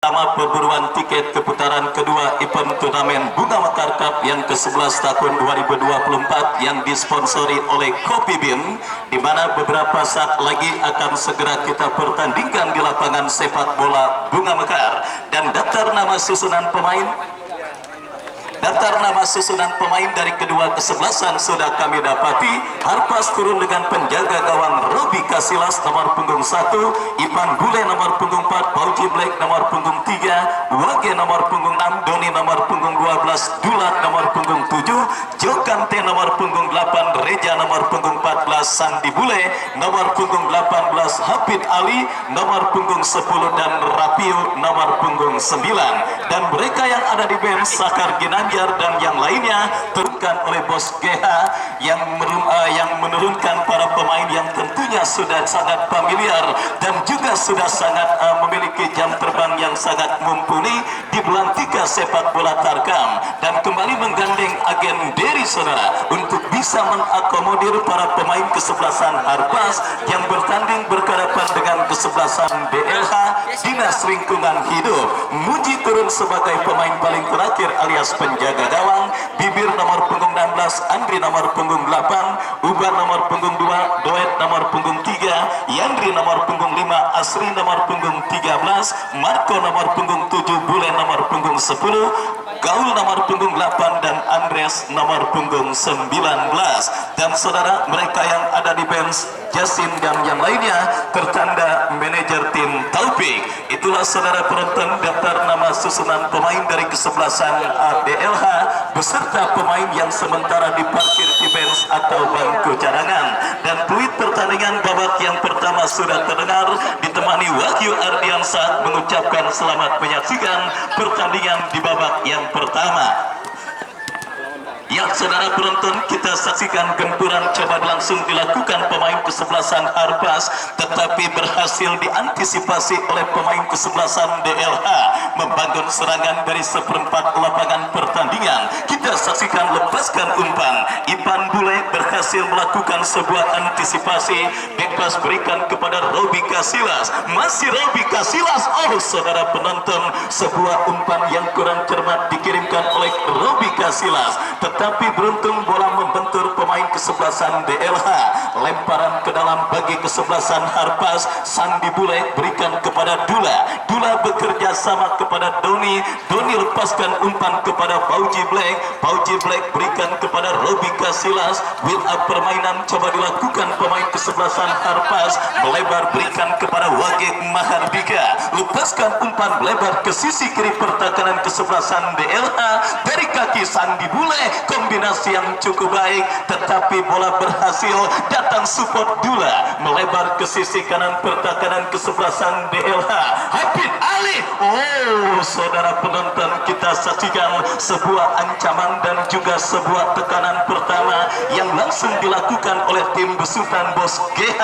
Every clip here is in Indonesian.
Pertama, pemburuan tiket ke putaran kedua event turnamen Bunga Mekar Cup yang ke-11 tahun 2024 yang disponsori oleh Kopi Bean, di mana beberapa saat lagi akan segera kita pertandingkan di lapangan sepak bola Bunga Mekar. Dan daftar nama susunan pemain dari kedua kesebelasan sudah kami dapati. Harpas turun dengan penjaga gawang Robi Kasilas nomor punggung 1, Ivan Bule nomor punggung 4, Pauji Black nomor punggung 3, Wage nomor punggung 6, Doni nomor punggung 12, Dulat nomor punggung 7, Jokante nomor punggung 8, Reja nomor punggung 14, Sandi Bule nomor punggung 18, Hafid Ali nomor punggung 10, dan Rapiu nomor punggung 9. Dan mereka yang ada di bench, Sakar Ginanjar dan yang lainnya turunkan oleh Bos GH yang menurunkan para pemain yang tentunya sudah sangat familiar dan juga sudah sangat memiliki jam terbang yang sangat mumpuni di belantika sepak bola Tarkam, dan kembali menggandeng agen Dery saudara untuk bisa mengakomodir para pemain kesebelasan Harpas yang bertanding berhadapan dengan kesebelasan DLH Dinas Lingkungan Hidup. Muji turun sebagai pemain paling terakhir alias penjaga gawang, Bibir nomor punggung 16, Andri nomor punggung 8, Ubar nomor punggung 2, Doet nomor punggung 3, Yandri nomor punggung 5, Asri nomor punggung 13, Marco nomor punggung 7, Bule nomor punggung 10, Gaul nomor punggung 8, dan Andres nomor punggung 19. Dan saudara, mereka yang ada di bench, Jasin dan yang lainnya tertanda manajer tim Taufik. Itulah saudara penonton daftar nama susunan pemain dari kesebelasan DLH beserta pemain yang sementara diparkir di bench atau bangku cadangan. Dan tweet pertandingan babak yang pertama sudah terdengar, ditemani Wahyu Ardiansyah mengucapkan selamat menyaksikan pertandingan di babak yang pertama. Ya saudara penonton, kita saksikan gempuran coba langsung dilakukan pemain kesebelasan Harpas, tetapi berhasil diantisipasi oleh pemain kesebelasan DLH membangun serangan dari seperempat lapangan pertandingan. Kita saksikan lepaskan umpan, Ivan Bule berhasil melakukan sebuah antisipasi, bebas berikan kepada Robi Kasilas, masih Robi Kasilas. Oh saudara penonton, sebuah umpan yang kurang cermat dikirimkan oleh Robi Kasilas, tetapi beruntung bola membentur pemain kesebelasan DLH. Lemparan ke dalam bagi kesebelasan Harpas, Sandi Bule berikan kepada Dula, Dula bekerja sama kepada Doni, Doni lepaskan umpan kepada Pauji Black, Pauji Black berikan kepada Robi Kasilas. Build up permainan coba dilakukan pemain kesebelasan Harpas, melebar berikan kepada Wage Mahardika, lepaskan umpan melebar ke sisi kiri pertahanan kesebelasan DLH dari kaki Sandi Bule, kombinasi yang cukup baik, tetapi bola berhasil datang support Dula, melebar ke sisi kanan pertahanan kesebelasan DLH, Hafid Ali. Oh saudara penonton, kita saksikan sebuah ancaman dan juga sebuah tekanan pertama yang langsung dilakukan oleh tim besutan Bos GH,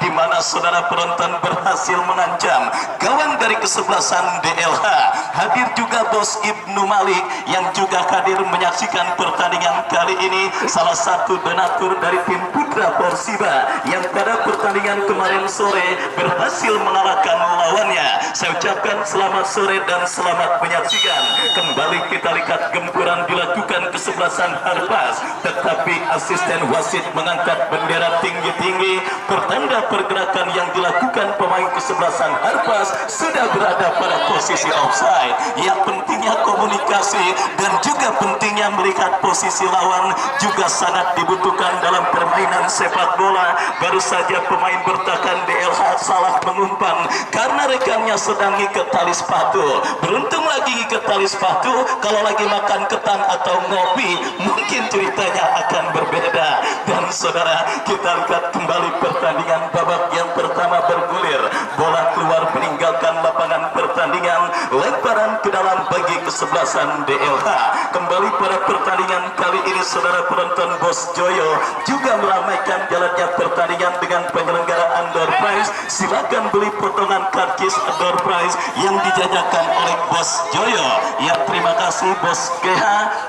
di mana saudara penonton berhasil mengancam gawang dari kesebelasan DLH. Hadir juga Bos Ibnu Malik yang juga hadir menyaksikan pertandingan kali ini, salah satu donatur dari tim Putra Persiba yang pada pertandingan kemarin sore berhasil mengalahkan lawannya. Saya ucapkan selamat sore dan selamat menyaksikan. Kembali kita lihat gempuran dilakukan kesebelasan Harpas, tetapi asisten wasit mengangkat bendera tinggi-tinggi, pertanda pergerakan yang dilakukan pemain kesebelasan Harpas sudah berada pada posisi offside. Yang pentingnya komunikasi dan juga pentingnya melihat posisi lawan juga sangat dibutuhkan dalam permainan sepak bola. Baru saja pemain bertahan DLH salah mengumpan karena rekannya sedang ngikat tali sepatu. Beruntung lagi ngikat tali sepatu, kalau lagi makan ketan atau ngopi mungkin ceritanya akan berbeda. Dan saudara, kita lihat kembali pertandingan babak yang pertama bergulir, bola keluar meninggalkan lapangan pertandingan, lemparan ke dalam bagi kesebelasan DLH. Kembali pada pertandingan kali ini saudara penonton, Bos Joyo juga meramaikan jalannya pertandingan dengan penyelenggaraan door prize. Silakan beli potongan karcis door prize yang dijajakan oleh Bos Joyo. Ya, terima kasih Bos GH.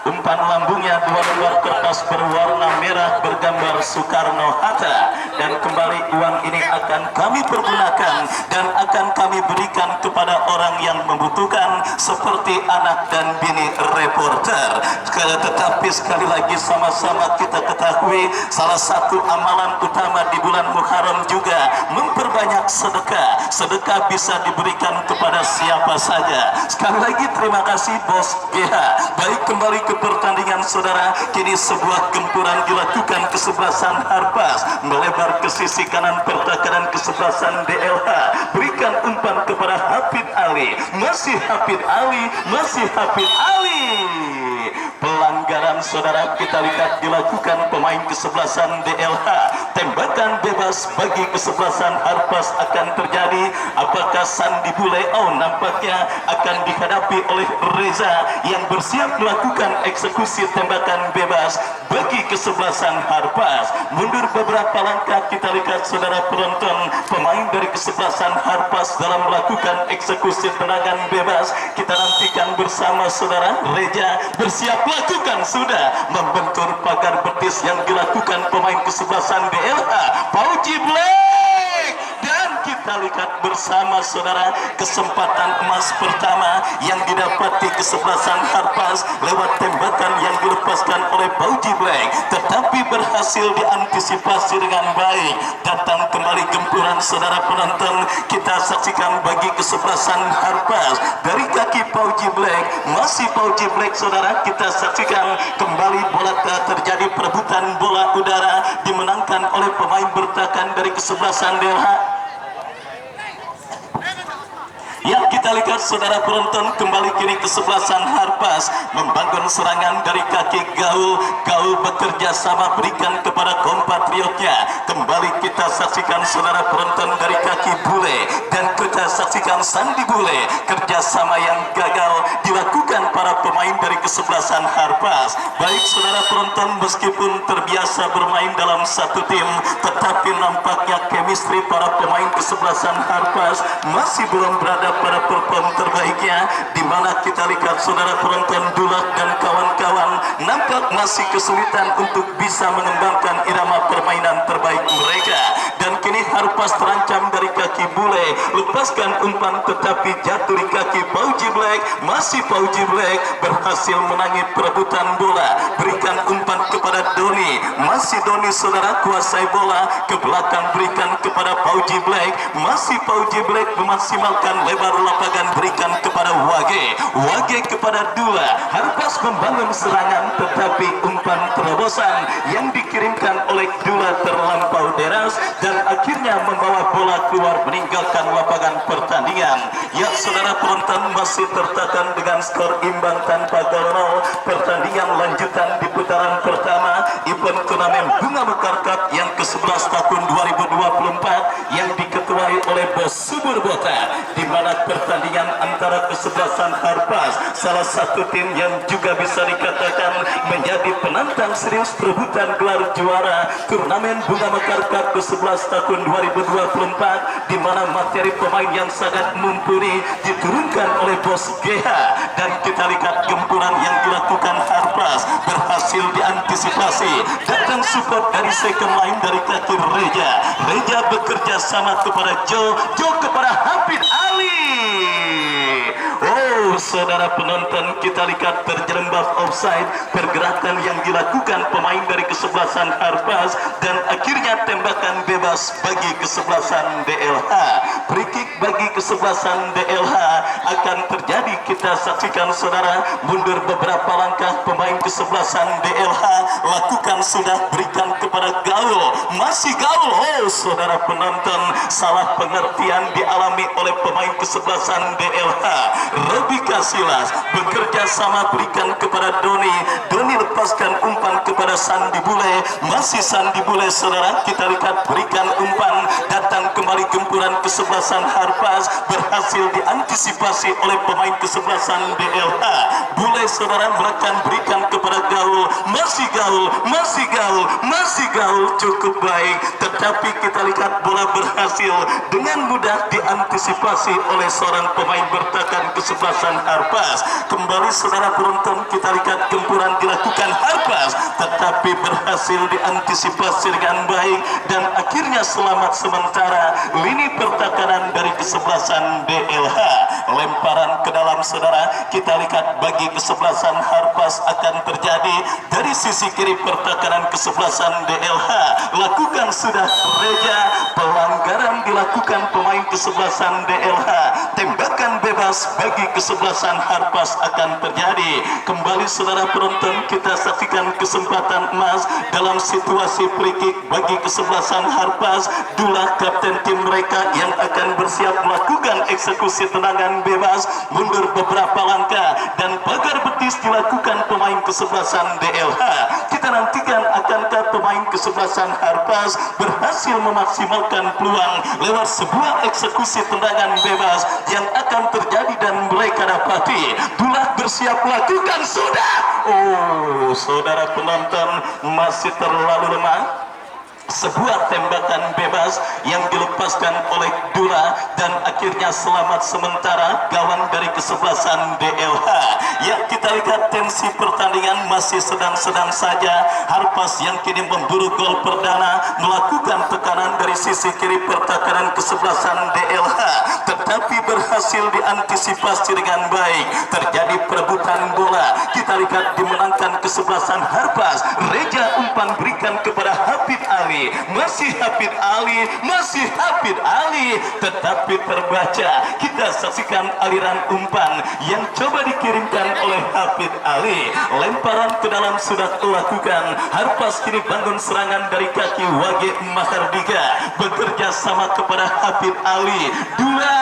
Umpan lambungnya 2 lembar kertas berwarna merah bergambar Soekarno-Hatta, dan kembali uang ini akan kami pergunakan dan akan kami berikan kepada orang yang membutuhkan seperti anak dan bini reporter. Tetapi sekali lagi sama-sama kita ketahui salah satu amalan utama di bulan Muharram juga memperbanyak sedekah. Sedekah bisa diberikan kepada siapa saja. Sekali lagi terima kasih Bos GH. Baik, kembali ke pertandingan saudara. Kini sebuah gempuran dilakukan kesebelasan Harpas, melebar ke sisi kanan pertahanan kesebelasan DLH. Berikan umpan kepada Hafid Ali. Masih Hafid Ali, masih Hafid Ali. Pelanggaran saudara kita lihat dilakukan pemain kesebelasan DLH. Tembakan bebas bagi kesebelasan Harpas akan terjadi. Apakah Sandi Bule? Oh, nampaknya akan dihadapi oleh Reza yang bersiap melakukan eksekusi tembakan bebas bagi kesebelasan Harpas. Mundur beberapa langkah kita lihat saudara penonton, pemain dari kesebelasan Harpas dalam melakukan eksekusi tendangan bebas. Kita nantikan bersama saudara. Reza bersiap lakukan sudah membentur pagar betis yang dilakukan pemain kesebelasan DLH Pauji Black, dan kita lihat bersama saudara kesempatan emas pertama yang didapati kesebelasan Harpas lewat tembakan yang dilepaskan oleh Pauji Black, tetapi berhasil diantisipasi dengan baik. Datang kembali gempuran saudara penonton, kita saksikan bagi kesebelasan Harpas dari kaki Pauji Black, masih Pauji Black saudara. Kita saksikan kembali bola terjadi perebutan bola udara dimenangkan oleh pemain bertahan dari kesebelasan DLH. Yang kita lihat saudara penonton, kembali kini kesebelasan Harpas membangun serangan dari kaki Gaul. Gaul bekerja sama berikan kepada kompatriotnya. Kembali kita saksikan saudara penonton dari kaki Bule, dan kita saksikan Sandi Bule. Kerjasama yang gagal dilakukan para pemain dari kesebelasan Harpas. Baik saudara penonton, meskipun terbiasa bermain dalam satu tim, tetapi nampaknya chemistry para pemain kesebelasan Harpas masih belum berada pada perform terbaiknya, di mana kita lihat saudara penonton, Dulak dan kawan-kawan nampak masih kesulitan untuk bisa mengembangkan irama permainan terbaik mereka. Dan kini Harpas terancam dari kaki Bule, lepaskan umpan tetapi jatuh di kaki Pauji Black. Masih Pauji Black berhasil menangis perebutan bola, berikan umpan kepada Doni. Masih Doni saudara kuasai bola ke belakang, berikan kepada Pauji Black. Masih Pauji Black memaksimalkan lebar lapangan, berikan kepada Wage. Wage kepada Dula. Harpas membangun serangan tetapi umpan terobosan yang dikirimkan oleh Dula terlampau deras dan akhirnya membawa bola keluar meninggalkan lapangan pertandingan. Ya saudara penonton, masih tertekan dengan skor imbang tanpa gol. Pertandingan lanjutan di putaran pertama event turnamen Bunga Mekar Cup yang ke-11 tahun 2024 yang diketuai oleh Bos Subur Botak, di mana pertandingan antara kesebelasan Harpas, salah satu tim yang juga bisa dikatakan menjadi penantang serius perebutan gelar juara turnamen Bunga Mekar Cup ke-11 tahun 2024, di mana materi pemain yang sangat mumpuni diturunkan oleh Bos GH. Dan kita lihat gempuran yang dilakukan Harpas berhasil diantisipasi. Datang support dari second line dari kaki Reja. Reja bekerja sama kepada Joe kepada Hafid Ali. Oh saudara penonton, kita lihat terjerembab offside pergerakan yang dilakukan pemain dari kesebelasan Harpas, dan akhirnya tembakan bebas bagi kesebelasan DLH. Free kick bagi kesebelasan DLH akan terjadi. Kita saksikan saudara, mundur beberapa langkah pemain kesebelasan DLH lakukan sudah, berikan kepada gaul, masih gaul. Oh saudara penonton, salah pengertian dialami oleh pemain kesebelasan DLH. Robi Kasilas bekerja sama, berikan kepada Doni, Doni lepaskan umpan kepada Sandi Bule, masih Sandi Bule saudara, kita lihat berikan umpan, datang kembali gempuran kesebelasan Harpas, berhasil diantisipasi oleh pemain kesebelasan DLH. Bule saudara melakukan, berikan kepada gaul, masih gaul, masih gaul, masih gaul, cukup baik, tetapi kita lihat bola berhasil dengan mudah diantisipasi oleh seorang pemain bertahan kesebelasan Harpas. Kembali saudara penonton, kita lihat gempuran dilakukan Harpas, tetapi berhasil diantisipasi dengan baik dan akhirnya selamat sementara lini pertahanan dari kesebelasan DLH. Lemparan ke dalam saudara, kita lihat bagi kesebelasan Harpas akan terjadi dari sisi kiri pertahanan kesebelasan DLH. Lakukan sudah Reja, pelanggaran dilakukan pemain kesebelasan DLH, tembakan bebas bagi kesebelasan Harpas akan terjadi. Kembali saudara penonton, kita saksikan kesempatan emas dalam situasi free kick bagi kesebelasan Harpas. Dula kapten tim mereka yang akan bersiap melakukan eksekusi tendangan bebas, mundur beberapa langkah dan pagar betis dilakukan pemain kesebelasan DLH. Kita nantikan akankah pemain kesebelasan Harpas berhasil memaksimalkan peluang lewat sebuah eksekusi tendangan bebas yang akan terjadi dan mereka dapati. Dula bersiap lakukan sudah. Oh saudara penonton, masih terlalu lemah. Sebuah tembakan bebas yang dilepaskan oleh Dula dan akhirnya selamat sementara gawang dari kesebelasan DLH. Ya, kita lihat tensi pertandingan masih sedang-sedang saja. Harpas yang kini memburu gol perdana melakukan tekanan dari sisi kiri pertahanan kesebelasan DLH, tetapi berhasil diantisipasi dengan baik. Terjadi perebutan bola, kita lihat dimenangkan kesebelasan Harpas. Reja umpan berikan kepada Hafid Ali, masih Hafid Ali, masih Hafid Ali, tetapi terbaca. Kita saksikan aliran umpan yang coba dikirimkan oleh Hafid Ali. Lemparan ke dalam sudah dilakukan. Harpas kini bangun serangan dari kaki Wage Mahardika, bekerja sama kepada Hafid Ali. Dua,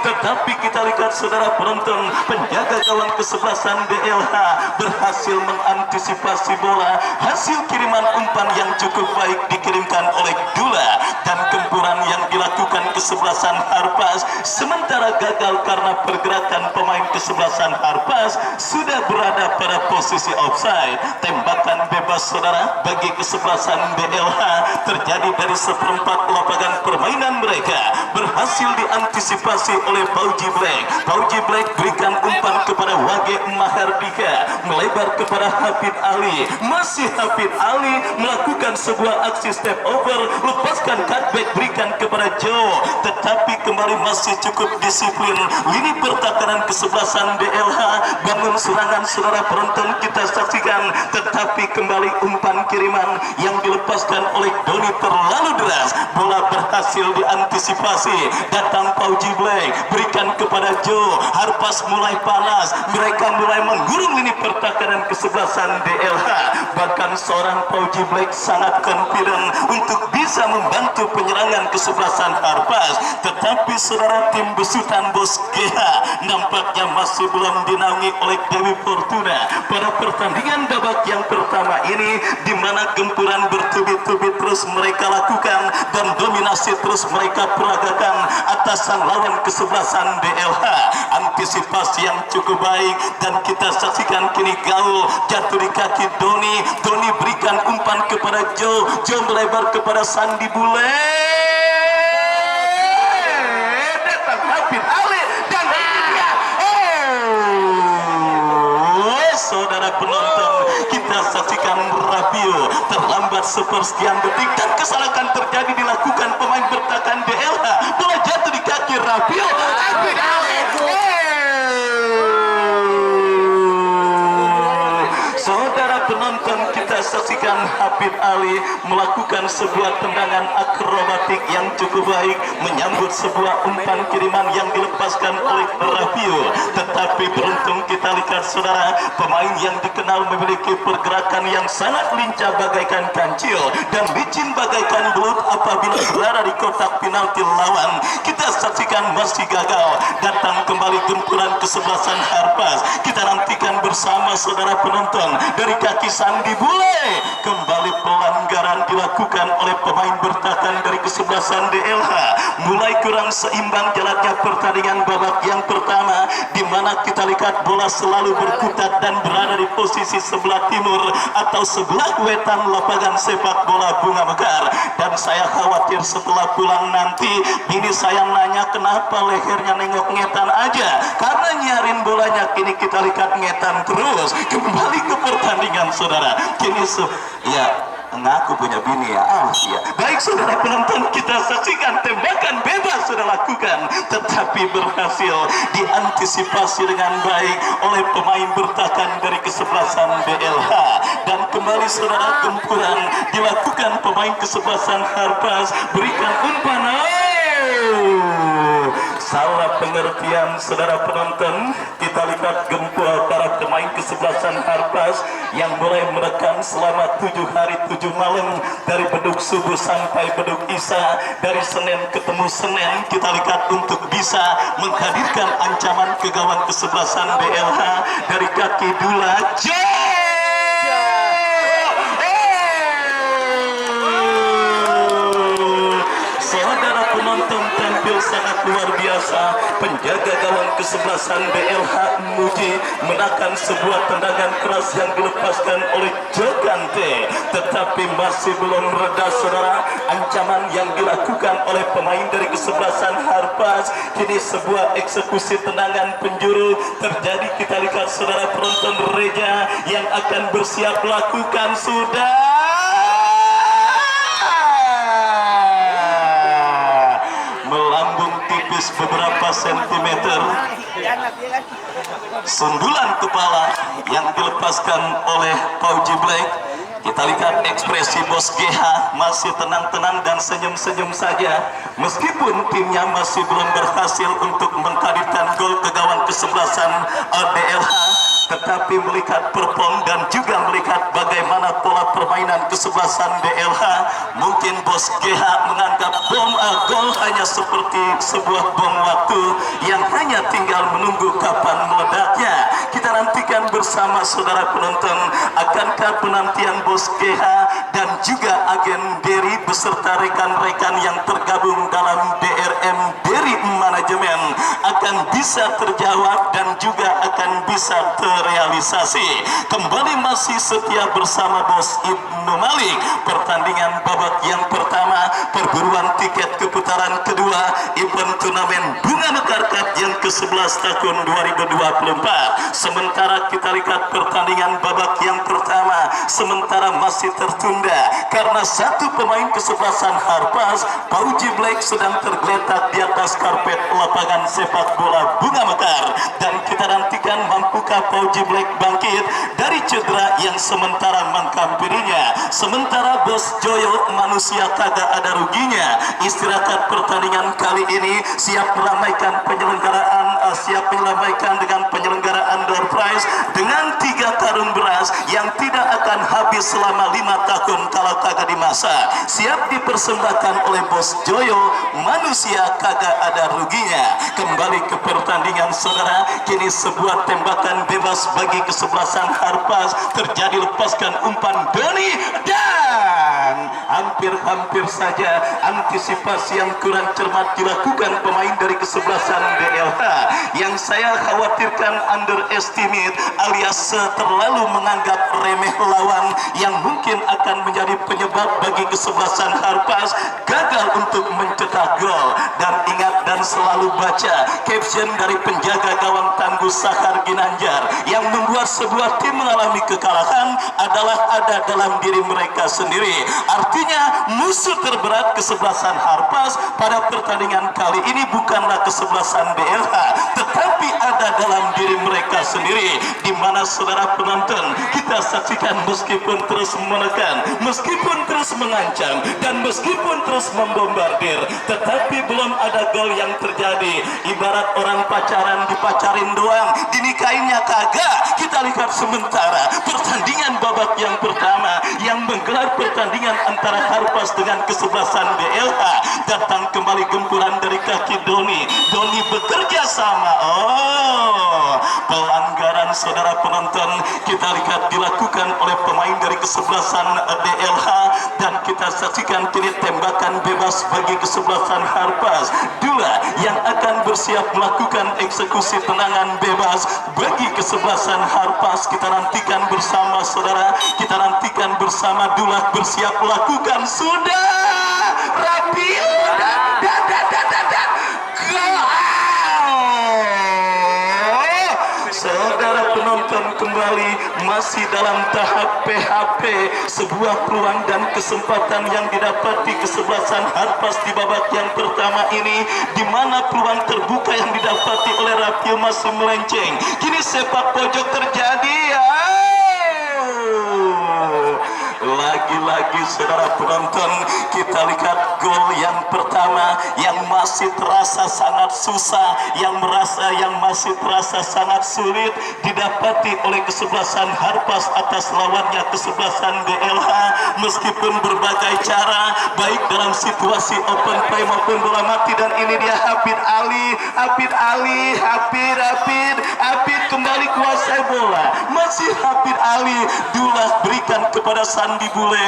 tetapi kita lihat saudara penonton, penjaga gawang kesebelasan DLH berhasil mengantisipasi bola. Hasil kiriman umpan yang cukup baik dikirimkan oleh Dula dan gempuran yang dilakukan kesebelasan Harpas sementara gagal karena pergerakan pemain kesebelasan Harpas sudah berada pada posisi offside. Tembakan bebas saudara bagi kesebelasan DLH terjadi dari seperempat lapangan permainan mereka, berhasil diantisipasi oleh Pauji Black. Pauji Black berikan umpan kepada Wage Mahardika, melebar kepada Hafid Ali, masih Hafid Ali melakukan sebuah aksi step over, lepaskan cutback berikan kepada Joe, tetapi kembali masih cukup disiplin lini pertahanan kesebelasan DLH. Bangun serangan saudara penonton, kita saksikan, tetapi kembali umpan kiriman yang dilepaskan oleh Doni terlalu deras, bola berhasil diantisipasi. Datang Pauji Black, berikan kepada Joe. Harpas mulai panas, mereka mulai menggurung lini pertahanan kesebelasan DLH. Bahkan seorang Pauji Black sangat confident untuk bisa membantu penyerangan kesebelasan Harpas, tetapi saudara tim besutan Bos GH nampaknya masih belum dinaungi oleh Dewi Fortuna pada pertandingan babak yang pertama ini, di mana gempuran bertubi-tubi terus mereka lakukan dan dominasi terus mereka peragakan atas sang lawan kesebelasan DLH. Antisipasi yang cukup baik dan kita saksikan kini gaul jatuh di kaki Doni. Doni berikan umpan kepada Joe, Joe melebar kepada Sandi Bule, datang Hafid Ali dan dia. Saudara penonton, kita saksikan Rabio terlambat sepersekian detik dan kesalahan terjadi dilakukan pemain bertahan DLH. Bola jatuh di kaki Rabio. Hafid Ali. Saudara penonton, kita kita saksikan Habib Ali melakukan sebuah tendangan akrobatik yang cukup baik menyambut sebuah umpan kiriman yang dilepaskan oleh Rabiu. Tetapi beruntung kita lihat saudara, pemain yang dikenal memiliki pergerakan yang sangat lincah bagaikan kancil dan licin bagaikan belut apabila berada di kotak penalti lawan. Kita saksikan masih gagal, datang kembali gempuran kesebelasan Harpas. Kita nantikan bersama saudara penonton dari kaki Sandi Bule. Kembali pelanggaran dilakukan oleh pemain bertahan dari kesebelasan DLH. Mulai kurang seimbang jalannya pertandingan babak yang pertama, di mana kita lihat bola selalu berkutat dan berada di posisi sebelah timur atau sebelah wetan lapangan sepak bola Bunga Mekar. Dan saya khawatir setelah pulang nanti ini saya nanya kenapa lehernya nengok ngetan aja, karena nyarin bolanya kini kita lihat ngetan terus. Kembali ke pertandingan saudara, kini ya ngaku punya bini ya, ya. Baik saudara penonton, kita saksikan tembakan bebas sudah lakukan, tetapi berhasil diantisipasi dengan baik oleh pemain bertahan dari kesebelasan BLH. Dan kembali saudara, gempuran dilakukan pemain kesebelasan Harpas, berikan umpan. Salah pengertian saudara penonton, kita lihat gempur para pemain kesebelasan Harpas yang mulai menekan selama 7 hari 7 malam dari beduk subuh sampai beduk isya, dari Senin ketemu Senin. Kita lihat untuk bisa menghadirkan ancaman ke gawang kesebelasan BLH dari kaki Dula. Saudara penonton, tampil sangat luar biasa. Penjaga gawang kesebelasan BLH Muji menahan sebuah tendangan keras yang dilepaskan oleh Jogante, tetapi masih belum reda saudara. Ancaman yang dilakukan oleh pemain dari kesebelasan Harpas, kini sebuah eksekusi tendangan penjuru terjadi. Kita lihat saudara penonton, Reja yang akan bersiap lakukan sudah beberapa sentimeter. Sundulan kepala yang dilepaskan oleh Pauji Black. Kita lihat ekspresi Bos GH masih tenang-tenang dan senyum-senyum saja, meskipun timnya masih belum berhasil untuk menghadirkan gol ke gawang kesebelasan DLH. Tetapi melihat perform dan juga melihat bagaimana pola permainan kesebelasan DLH, mungkin Bos GH menganggap gol hanya seperti sebuah bom waktu yang hanya tinggal menunggu kapan meledaknya. Kita nantikan bersama saudara penonton, akankah penantian Bos GH dan juga agen Derry beserta rekan-rekan yang tergabung dalam DRM Derry Manajemen akan bisa terjawab dan juga akan bisa terrealisasi. Kembali masih setia bersama Bos Ibnu Malik. Pertandingan babak yang pertama, perburuan tiket ke putaran kedua event turnamen Bunga Mekar Cup yang ke-11 tahun 2024. Sementara kita lihat pertandingan babak yang pertama sementara masih tertunda karena satu pemain kesebelasan Harpas, Pauji Black, sedang tergeletak di atas karpet lapangan sepak bola Bunga Mekar. Dan kita nantikan mampukah Pauji Black bangkit dari cedera yang sementara menghampirinya. Sementara Bos Joyo manusia kagak ada ruginya. Istirahat pertandingan kali ini siap meramaikan dengan penyelenggaraan door prize dengan 3 karung beras yang tidak akan habis selama 5 tahun kalau kagak dimasak. Siap dipersembahkan oleh Bos Joyo, manusia kagak ada ruginya. Kembali ke pertandingan saudara, kini sebuah tembakan bebas bagi kesebelasan Harpas terjadi, lepaskan umpan Doni dan hampir saja antisipasi yang kurang cermat dilakukan pemain dari kesebelasan DLH. Yang saya khawatirkan underestimate alias terlalu menganggap remeh lawan yang mungkin akan menjadi penyebab bagi kesebelasan Harpas gagal untuk mencetak gol. Dan ingat dan selalu baca caption dari penjaga gawang tangguh Sahar Ginanjar, yang membuat sebuah tim mengalami kekalahan adalah ada dalam diri mereka sendiri. Artinya musuh terberat kesebelasan Harpas pada pertandingan kali ini bukanlah kesebelasan BLH, tetapi ada dalam diri mereka sendiri, di mana saudara penonton kita saksikan meskipun terus menekan, meskipun terus mengancam, dan meskipun terus membombardir, tetapi belum ada gol yang terjadi. Ibarat orang pacaran dipacarin doang, dinikahinnya kagak. Kita lihat sementara pertandingan babak yang pertama yang menggelar pertandingan antara Harpas dengan kesebelasan BLH, datang kembali gempuran dari kaki Doni bekerja sama. Pelanggaran saudara penonton kita lihat dilakukan oleh pemain dari kesebelasan BLH, dan kita saksikan kini tembakan bebas bagi kesebelasan Harpas. Dula yang akan bersiap melakukan eksekusi tendangan bebas bagi kesebelasan Harpas. Kita nantikan bersama saudara, kita nantikan bersama. Dula bersiap melakukan, sudah rapi, saudara penonton kembali masih dalam tahap PHP. Sebuah peluang dan kesempatan yang didapati kesebelasan Harpas di babak yang pertama ini, di mana peluang terbuka yang didapati oleh Rapio masih melenceng. Kini sepak pojok terjadi. Lagi-lagi saudara penonton kita lihat gol yang pertama yang masih terasa sangat susah, yang masih terasa sangat sulit didapati oleh kesebelasan Harpas atas lawannya kesebelasan BLH. Meskipun berbagai cara, baik dalam situasi open play maupun bola mati, dan ini dia Hafid Ali kembali kuasai bola, masih Hafid Ali. Dula berikan kepada Sandi Bule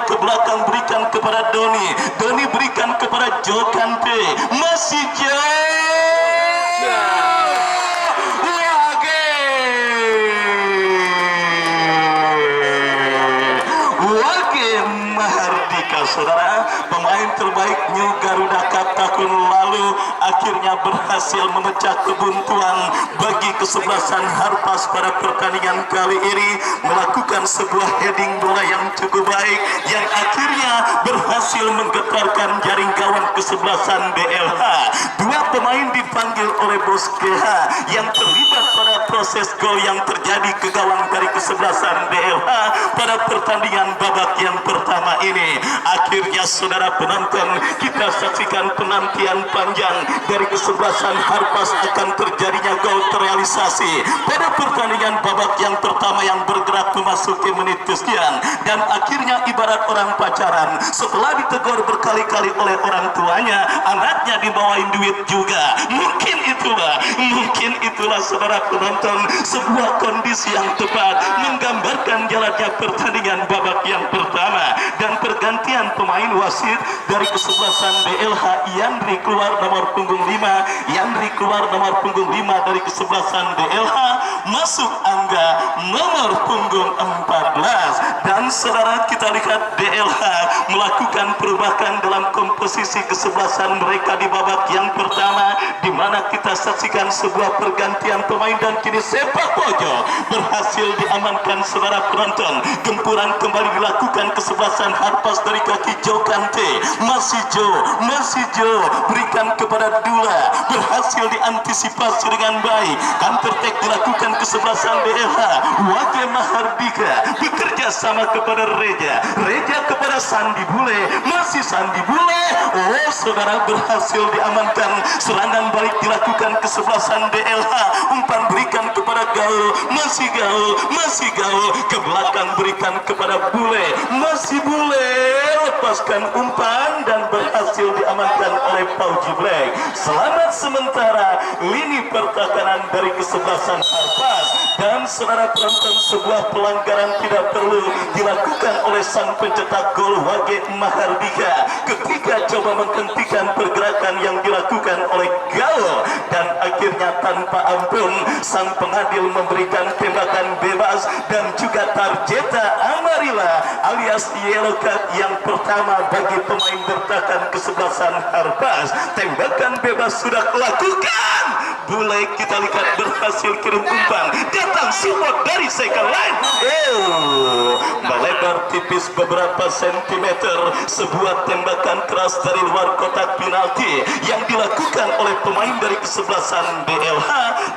ke belakang berikan kepada Doni berikan kepada Jokante, masih Wage Mahardika, saudara, pemain terbaik New Garuda Cup tahun lalu akhirnya berhasil memecah kebuntuan bagi kesebelasan Harpas pada pertandingan kali ini, melakukan sebuah heading bola yang cukup baik yang akhirnya berhasil menggetarkan jaring gawang kesebelasan BLH. Dua pemain dipanggil oleh Bos KH yang terlibat pada proses gol yang terjadi ke gawang dari kesebelasan BLH pada pertandingan babak yang pertama ini. Akhirnya saudara penonton kita saksikan penantian panjang dari kesebelasan Harpas akan terjadinya gol terrealisasi pada pertandingan babak yang pertama yang bergerak memasuki menit kesekian, dan akhirnya ibarat orang pacaran setelah ditegur berkali-kali oleh orang tuanya, anaknya dibawain duit juga. Mungkin itulah saudara penonton sebuah kondisi yang tepat menggambarkan jalannya pertandingan babak yang pertama, dan pergantian pemain wasit dari kesebelasan BLH. Yandri keluar nomor punggung 5, Yandri keluar nomor punggung 5 dari kesebelasan BLH, masuk Angga nomor punggung 14. Dan saudara kita lihat BLH melakukan perubahan dalam komposisi kesebelasan mereka di babak yang pertama, di mana kita saksikan sebuah pergantian pemain, dan kini sepak pojok berhasil diamankan saudara penonton. Gempuran kembali dilakukan kesebelasan Harpas dari kaki Jokante, masih Jo berikan kepada Dula, berhasil diantisipasi dengan baik. Counter attack dilakukan kesebelasan BLH. Wage Mahardika bekerja sama kepada Reja kepada Sandi Bule, masih Sandi Bule. Saudara, berhasil diamankan. Serangan balik dilakukan kesebelasan BLH. Umpan berikan kepada Gaul, masih Gaul ke belakang berikan kepada Bule, masih Bule lepaskan umpan dan berhasil diamankan oleh Pauji Black. Selamat sementara lini pertahanan dari kesebelasan Harpas. Dan saudara penonton, sebuah pelanggaran tidak perlu dilakukan oleh sang pencetak gol Wage Mahardika ketika coba menghentikan pergerakan yang dilakukan oleh Gaul, dan akhirnya tanpa ampun sang pengadil memberikan tembakan bebas dan juga tarjeta Amarilla alias yellow card yang pertama bagi pemain bertahan kesebelasan Harpas. Tembakan bebas sudah dilakukan Bule kita lihat berhasil kirim umpan, datang support dari second line. Melebar tipis beberapa sentimeter, sebuah tembakan keras dari luar kotak penalti yang dilakukan oleh pemain dari kesebelasan DLH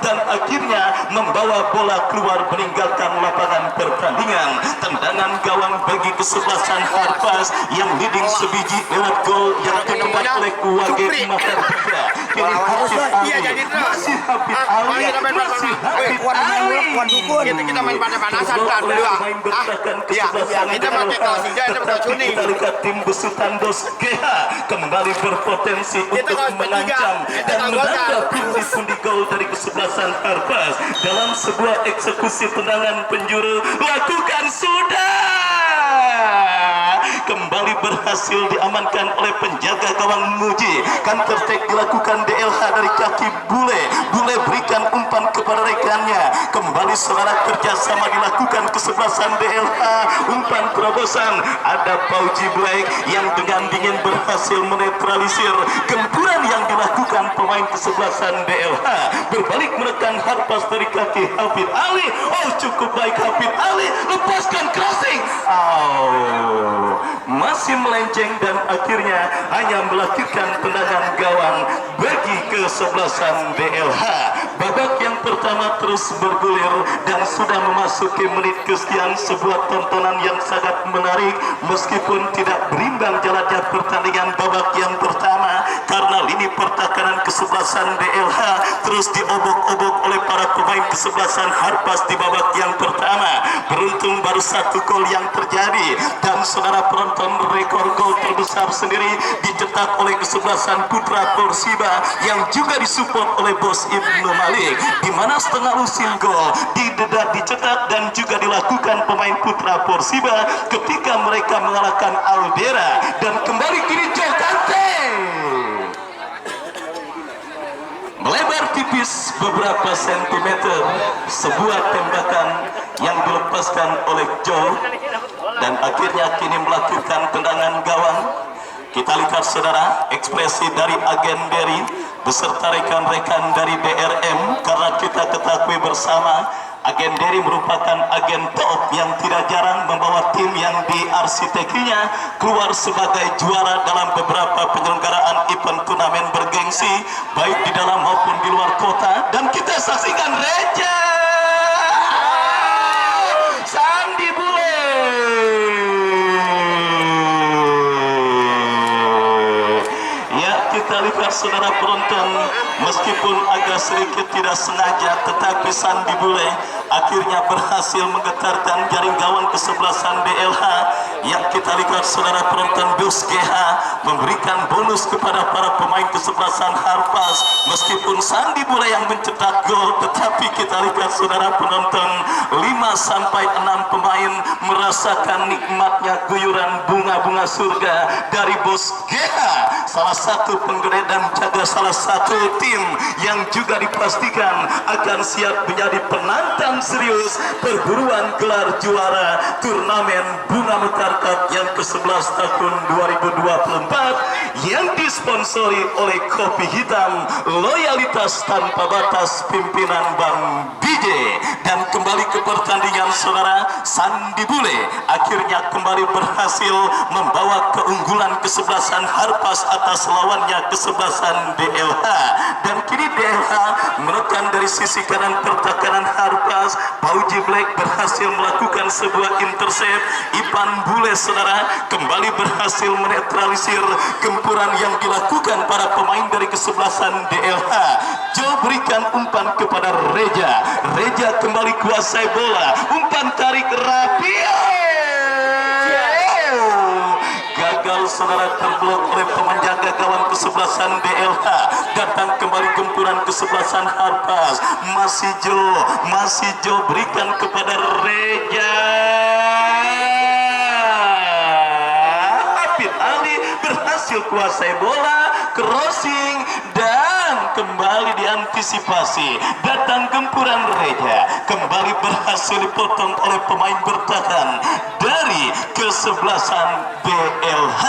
dan akhirnya membawa bola keluar meninggalkan lapangan pertandingan. Tendangan gawang bagi kesebelasan Harpas yang leading sebiji lewat gol yang ditempat oleh Kuwage Mahardika. Kini Hafid Ali, masih Hafid Ali, masih Hafid Ali. Kita main panas-panasan kan dulu. Kita pakai kelas 3 itu betul kuning. Kita lihat tim besutan Dos GH kembali berpotensi untuk mengancam dan menambah pundi-pundi gol dari kesebelasan Harpas dalam sebuah eksekusi tendangan penjuru. Lakukan sudah, kembali berhasil diamankan oleh penjaga gawang Muji. Counter attack dilakukan DLH dari kaki Bule. Bule berikan umpan kepada rekannya. Kembali saudara kerjasama dilakukan kesebelasan DLH. Umpan terobosan, ada Pauji Black yang dengan dingin berhasil menetralisir gempuran yang dilakukan pemain kesebelasan DLH. Berbalik menekan Harpas dari kaki Hafid Ali. Oh, cukup baik Hafid Ali, lepaskan crossing. Masih melenceng dan akhirnya hanya melahirkan tendangan gawang bagi kesebelasan DLH. Babak yang pertama terus bergulir dan sudah memasuki menit kesekian, sebuah tontonan yang sangat menarik meskipun tidak berimbang jalannya pertandingan babak yang pertama karena lini pertahanan kesebelasan DLH terus diobok-obok oleh para pemain kesebelasan Harpas di babak yang pertama. Beruntung baru satu gol yang terjadi dan saudara penonton, rekor gol terbesar sendiri dicetak oleh kesebelasan Putra Persiba yang juga disupport oleh Bos Ibnu Malik, di mana setengah lusin gol dicetak dan juga dilakukan pemain Putra Persiba ketika mereka mengalahkan Aldera. Dan kembali kini Jokante melebar tipis beberapa sentimeter, sebuah tembakan yang dilepaskan oleh Joe dan akhirnya kini melakukan tendangan gawang. Kita lihat saudara ekspresi dari agen Derry beserta rekan-rekan dari DRM, karena kita ketahui bersama agen Derry merupakan agen top yang tidak jarang membawa tim yang diarsitekinya keluar sebagai juara dalam beberapa penyelenggaraan event turnamen bergengsi baik di dalam maupun di luar kota. Dan kita saksikan Reja Sandi Bule. Ya, kita lihat saudara penonton, meskipun agak sedikit tidak sengaja tetapi Sandi Bule akhirnya berhasil menggetarkan jaring gawang kesebelasan DLH. Yang kita lihat saudara penonton, Dos GH memberikan bonus kepada para pemain kesebelasan Harpas. Meskipun Sandi Bule yang mencetak gol, tetapi kita lihat saudara penonton, 5-6 pemain merasakan nikmatnya guyuran bunga-bunga surga dari Bos GH, salah satu penggede dan jaga salah satu tim yang juga dipastikan akan siap menjadi penantang serius perburuan gelar juara turnamen Bunga Mekar Cup yang ke-11 tahun 2024 yang disponsori oleh Kopi Hitam Loyalitas Tanpa Batas pimpinan Bang DJ. Dan kembali ke pertandingan saudara, Sandi Bule akhirnya kembali berhasil membawa keunggulan kesebelasan Harpas atas lawannya kesebelasan DLH. Dan kini DLH menekan dari sisi kanan pertahanan Harpas. Pauji Black berhasil melakukan sebuah intercept. Ipan Bule saudara kembali berhasil menetralisir gempuran yang dilakukan para pemain dari kesebelasan DLH. Joe berikan umpan kepada Reja. Reja kembali kuasai bola. Umpan tarik Rapio. Gagal saudara, terblok oleh penjaga gawang kesebelasan DLH. Datang kembali gempuran kesebelasan Harpas. Masih Joe berikan kepada Reja. Hafid Ali berhasil kuasai bola, crossing dan kembali diantisipasi. Datang gempuran Reja, kembali berhasil dipotong oleh pemain bertahan dari kesebelasan DLH.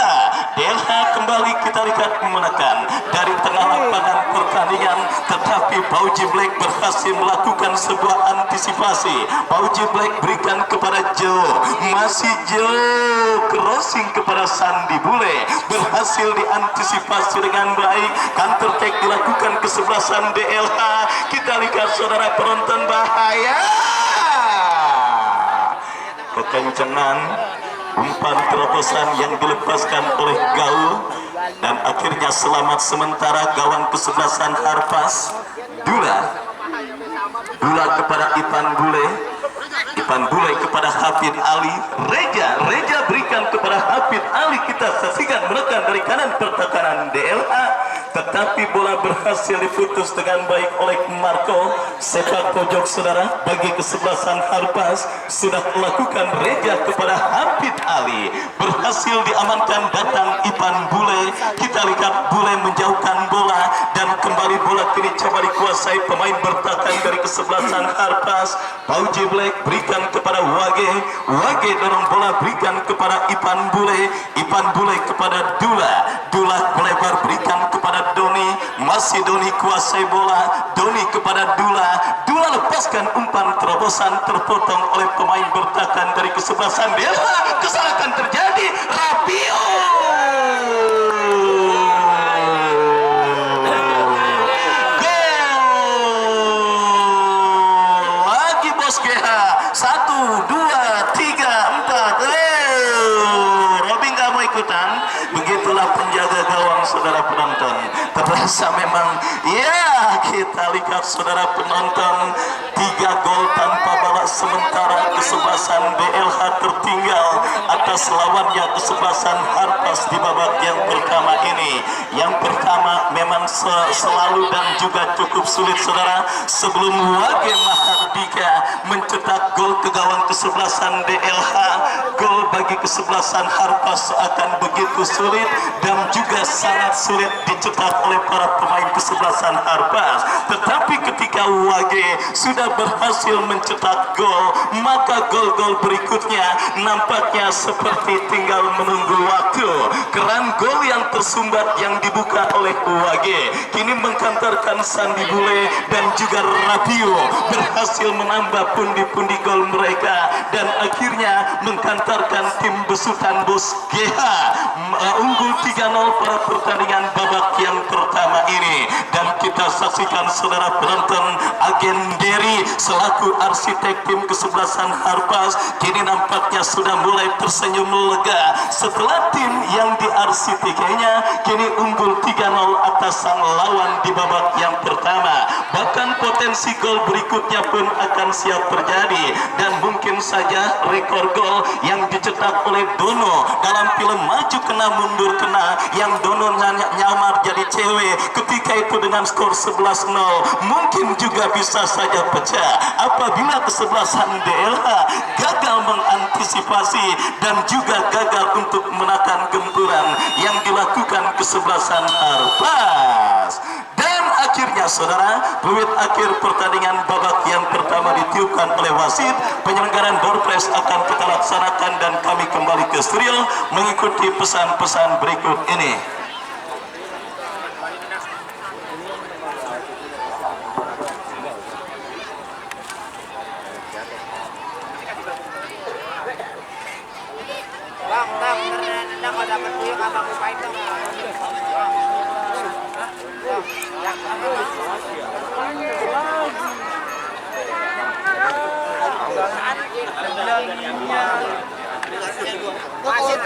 DLH kembali kita lihat menekan dari tengah lapangan pertandingan, tetapi Pauji Black berhasil melakukan sebuah antisipasi. Pauji Black berikan kepada Joe, masih Joe crossing kepada Sandi Bule, berhasil diantisipasi dengan baik. Counter attack dilakukan kesebelasan DLH. Kita lihat saudara penonton, bahaya, kekencangan umpan terobosan yang dilepaskan oleh Gaul, dan akhirnya selamat sementara gawang kesebelasan Harpas. Dula kepada Ipan Bule kepada Hafid Ali. Reja berikan kepada Hafid Ali. Kita saksikan menekan dari kanan pertahanan DLH, tetapi bola berhasil diputus dengan baik oleh Marco. Sepak pojok saudara bagi kesebelasan Harpas sudah melakukan Reja kepada Hafid Ali, berhasil diamankan. Datang Ipan Bule. Kita lihat Bule menjauhkan bola, dan kembali bola kini coba dikuasai pemain bertahan dari kesebelasan Harpas. Pauji Black berikan kepada Wage dorong bola berikan kepada Ipan Bule kepada Dula melebar berikan kepada Doni, masih Doni kuasai bola, Doni kepada Dula lepaskan umpan terobosan, terpotong oleh pemain bertahan dari kesebelasan DLH. Kesalahan terjadi, Rapio GH 1, 2, 3, 4. Robi nggak mau ikutan. Begitulah penjaga gawang saudara penonton. Terasa memang ya, kita lihat saudara penonton, 3 gol tanpa balas sementara kesebelasan DLH tertinggal atas lawannya kesebelasan Harpas di babak yang pertama ini. Yang pertama memang selalu dan juga cukup sulit saudara, sebelum Wage Mahardika mencetak gol ke gawang kesebelasan DLH, gol bagi kesebelasan Harpas akan begitu sulit dan juga sangat sulit dicetak oleh para pemain kesebelasan Harpas. Tetapi ketika Wage sudah berhasil mencetak gol, maka gol-gol berikutnya nampaknya seperti tinggal menunggu waktu. Keran gol yang tersumbat yang dibuka oleh Wage kini mengkantarkan Sandi Bule dan juga Rapio berhasil menambah pundi-pundi gol mereka, dan akhirnya mengkantarkan tim besutan Bos GH unggul 3-0 pada pertandingan babak yang pertama ini. Dan kita saksikan saudara penonton, Agen Dery selaku arsitek tim kesebelasan Harpas kini nampaknya sudah mulai tersenyum lega setelah tim yang diarsitekinya kini unggul 3-0 atas sang lawan di babak yang pertama. Bahkan potensi gol berikutnya pun akan siap terjadi, dan mungkin saja rekor gol yang dicetak oleh Dono dalam film Maju Kena Mundur Kena, yang Dono nyamar jadi cewek ketika itu dengan skor 11-0, mungkin juga bisa saja pecah apabila kesebelasan DLH gagal mengantisipasi dan juga gagal untuk menahan gempuran yang dilakukan kesebelasan Harpas. Dan akhirnya saudara, peluit akhir pertandingan babak yang pertama ditiupkan oleh wasit. Penyelenggaraan door prize akan kita laksanakan dan kami kembali ke studio mengikuti pesan-pesan berikut ini. Masih